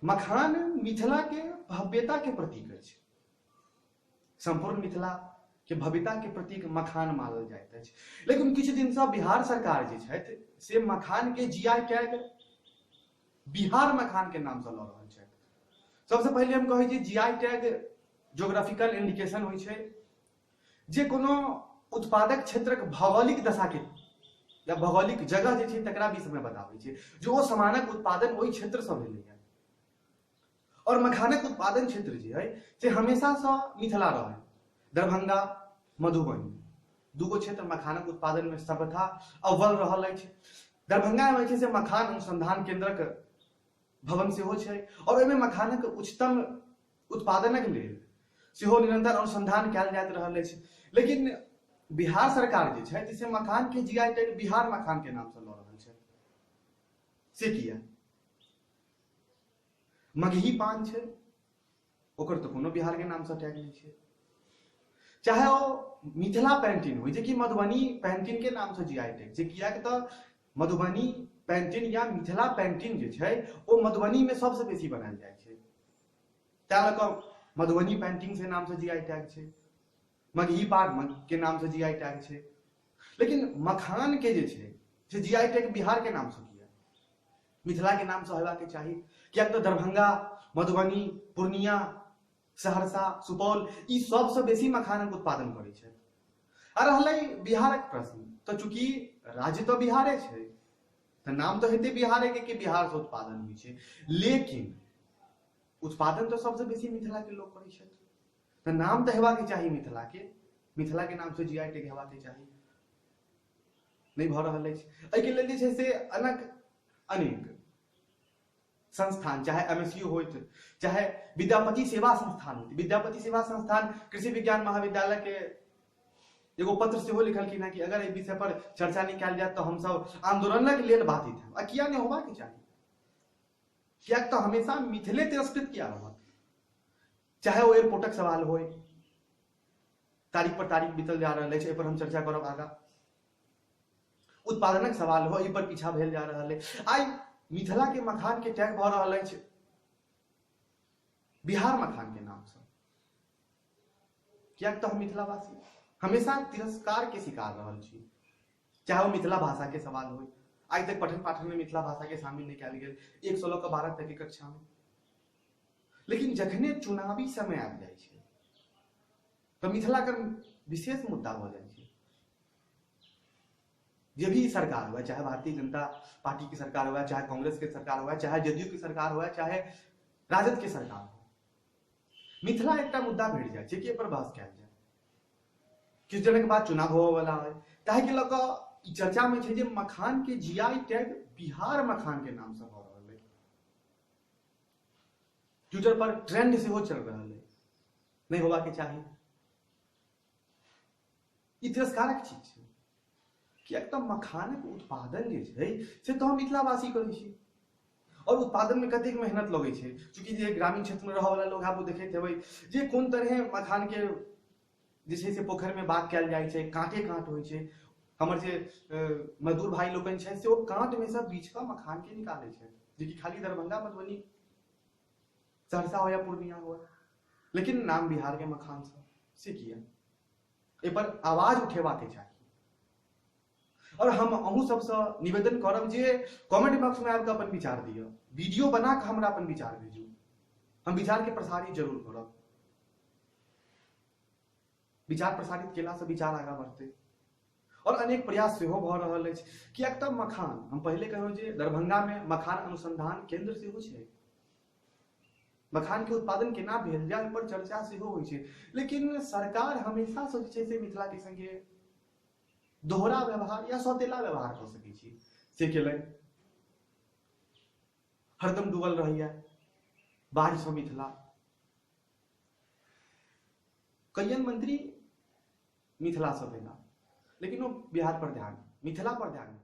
मखान मिथिला के भव्यता के प्रतीक अछि। संपूर्ण मिथिला के भव्यता के प्रतीक मखान मानल जाइत अछि। लेकिन किछु दिन से बिहार सरकार जे छथि से मखान के जीआई टैग बिहार मखान के नाम से लऽ रहल छथि। सबसे पहले हम कहै छी जीआई टैग ज्योग्राफिकल इंडिकेशन होइ छै जे कोनो उत्पादक क्षेत्रक भौगोलिक दशा के या भौगोलिक जगह जे छै तकरा विषय में बताबै छै जे ओ सामानक उत्पादन ओहि क्षेत्र से भेलै है। और मखानक उत्पादन क्षेत्र जे है से हमेशा से मिथिला रहे, दरभंगा मधुबनी दूगो क्षेत्र मखानक उत्पादन में सर्वथा अव्वल रहल अछि। दरभंगा में छै से मखान अनुसंधान केंद्रक भवन सेहो छै और ओहिमे मखानक उच्चतम उत्पादनक लेल सेहो निरंतर अनुसंधान कयल जाइत रहल अछि। लेकिन बिहार सरकार जे छै से मखान के जीआई टैग बिहार मखान के नाम से लऽ रहल छै। से किया? मगही पान छै ओकर तो कोनो बिहार के नाम से टैग नहीं छै। चाहे वो मिथिला पेंटिन हो जे कि मधुबनी पेंटिन के नाम से जीआई टैग छै, किया तो मधुबनी पेंटिन या मिथिला पेंटिन जे छै वो मधुबनी में सबसे बेसी बनायल जाइ छै, तैं लऽ कऽ मधुबनी पेंटिंग से नाम से जीआई टैग छै, मगही पान के नाम से जीआई टैग छै। लेकिन मखान के जे छै से जीआई टैग बिहार के नाम से किया? मिथिला के नाम से हेबाक के चाही, किया तो दरभंगा मधुबनी पूर्णिया सहरसा सुपौल ई सबसे बेसी मखानक उत्पादन करै छै। आ रहलै बिहारक प्रश्न, तो चूंकि राज्य तो बिहारे छै तो नाम तो हेतै बिहारे के बिहार से उत्पादन होइ छै, लेकिन उत्पादन तो सबसे बेसी मिथिला के लोग करै छै, तो नाम तो हेबाक के चाही मिथिला के नाम से जीआई टैग हेबाक के चाही, नहीं भऽ रहल अछि। एहिके लेल जे छै से अनेक संस्थान चाहे एमएसयू होइत चाहे विद्यापति सेवा संस्थान होइत, विद्यापति सेवा संस्थान कृषि विज्ञान महाविद्यालय के एगो पत्र सेहो लिखलखिन है कि अगर एहि विषय पर चर्चा नहीं कयल जाए तो हम सब आंदोलनक लेल बाधित हैं। आ किया नहीं होबाक चाही? किया तो हमेशा मिथिले तिरस्कृत किया रहत, चाहे वो एयरपोर्टक सवाल हो, तारीख पर तारीख बीतल जा रहा है, पर हम चर्चा करब आगा। उत्पादनक सवाल हो, एहि पर पीछा भेल जा रहा है। आई मिथिला के मखान के टैग भऽ रहल अछि बिहार मखान के नाम से, किया तो हम मिथिलावासी हमेशा तिरस्कार के शिकार रहल छी, चाहे वो मिथिला भाषा के सवाल हो। आज तक पठन पाठन में मिथिला भाषा के शामिल नहीं कयल गेल 1 से लऽ कऽ 12 तक के कक्षा में। लेकिन जखने चुनावी समय आबि जाइ छै तो मिथिला के विशेष मुद्दा भऽ जाइ छै। जे भी सरकार हुआ, चाहे भारतीय जनता पार्टी की सरकार हुआ, चाहे कांग्रेस की सरकार हुआ, चाहे जदयू की सरकार हुआ, चाहे राजद की सरकार हो, मिथिला एकटा मुद्दा भेट जाइ छै कि एहि पर बहस कयल जाय। किछु दिनक बाद चुनाव होबे वाला है, ताहि के लऽ कऽ चर्चा में छै जे मखान के जीआई टैग बिहार मखान के नाम से भऽ रहल है। ट्विटर पर ट्रेंड सेहो चल रहा है, नहीं होबाक चाही। ई तिरस्कारक चीज छै, कियाक तऽ मखानक उत्पादन जे छै से तो हम मिथिलावासी करै छी और उत्पादन में कतेक मेहनत लगे छै। चूंकि जे ग्रामीण क्षेत्र में रहै वाला लोग आप देखैत हेबै जे कोन तरह मखान के जे छै से पोखर में बाग कयल जाइ छै, कांटे कांट होइ छै। हमर जे मजदूर भाई लोकनि छै से ओ कांट में से बीछ कऽ मखान के निकालै छै, जे कि खाली दरभंगा मधुबनी सहरसा हो या पूर्णिया हो, लेकिन नाम बिहार के मखान से किया? ए पर आवाज उठेबाक के चाही। और हम अहूँ सबसे निवेदन करब जे कमेंट बॉक्स में आबि कऽ अपन विचार दियौ, वीडियो बना कऽ हमरा अपन विचार भेजू, हम विचार के प्रसारित जरूर करब। विचार प्रसारित केला से विचार आगा बढ़ते और अनेक प्रयास सेहो भऽ रहल अछि। कियाक तऽ मखान हम पहले कहलहुँ जे दरभंगा में मखान अनुसंधान केंद्र सेहो छै, मखान के उत्पादन केना भेल जाय पर चर्चा सेहो होइ छै। लेकिन सरकार हमेशा से जे छै से मिथिला के संगे दोहरा व्यवहार या सौतेला व्यवहार कऽ सकै छी से केलनि। हरदम डूबल रहैया बाढ़ि से मिथिला, कईयन मंत्री मिथिला से भेला लेकिन वो बिहार पर ध्यान, मिथिला पर ध्यान